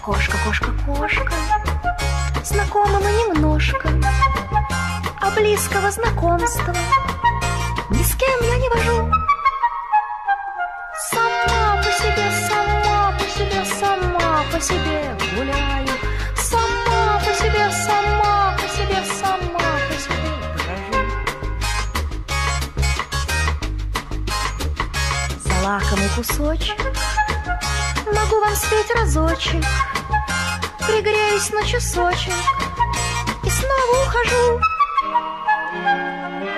кошка, кошка, кошка. Знакомы мы немножко, а близкого знакомства ни с кем я не вожу. Сама по себе, сама по себе, сама по себе гуляю. Сама по себе, сама по себе, сама по себе брожу. За лакомый кусочек могу вам спеть разочек, пригреюсь на часочек и снова ухожу.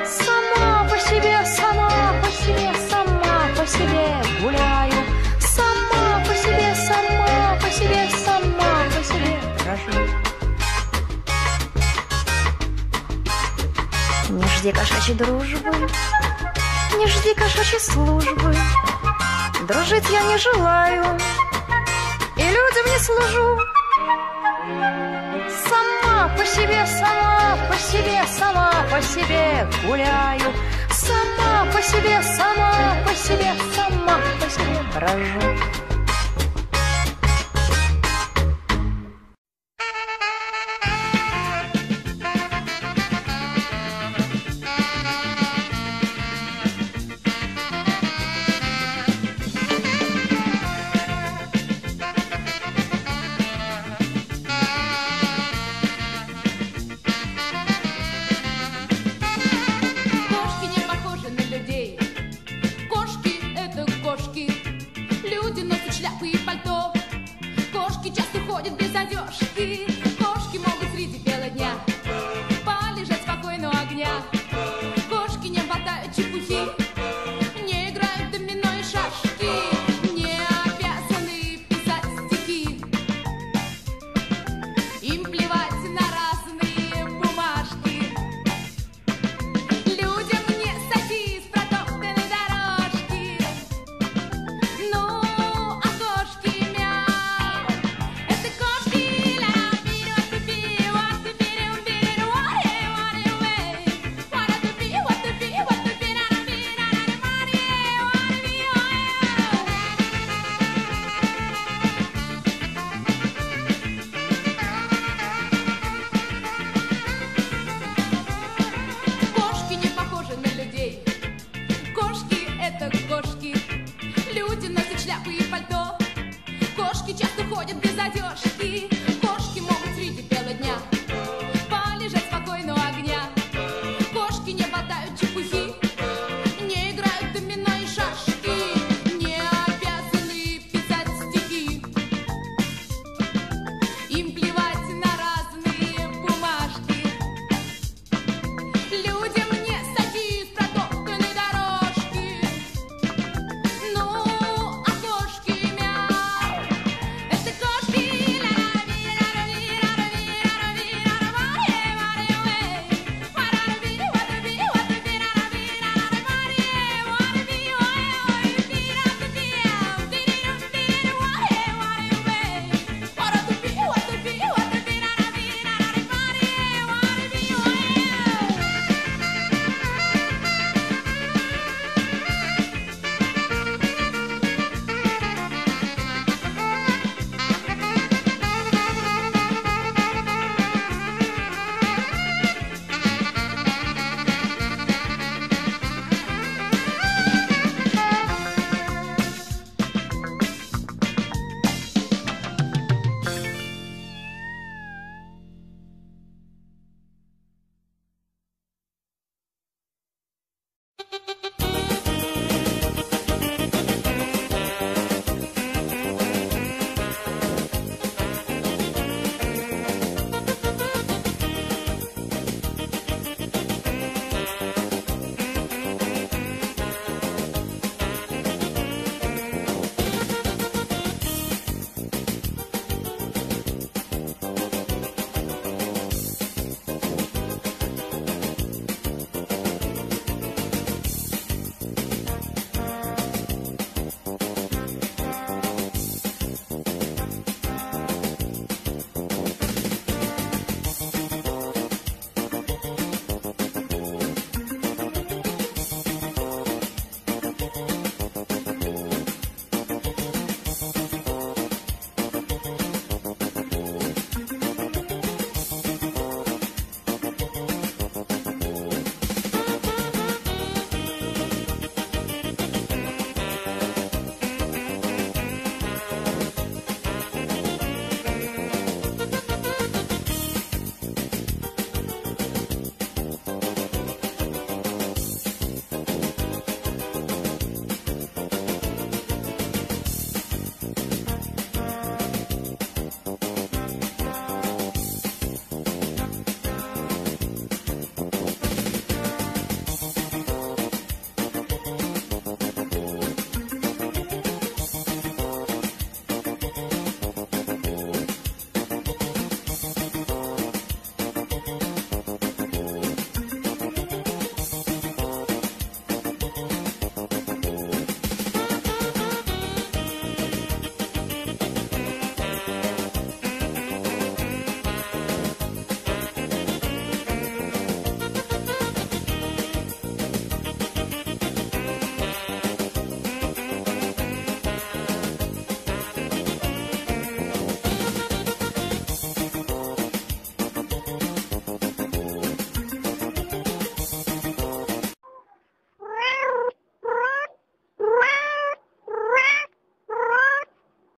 Сама по себе, сама по себе, сама по себе гуляю. Сама по себе, сама по себе, сама по себе дрожу. Не жди кошачьей дружбы, не жди кошачьей службы. Дружить я не желаю и людям не служу. Сама по себе, сама по себе, сама по себе гуляю. Сама по себе, сама по себе, сама по себе брожу. Люди носят шляпы и пальто. Кошки часто ходят без одежды.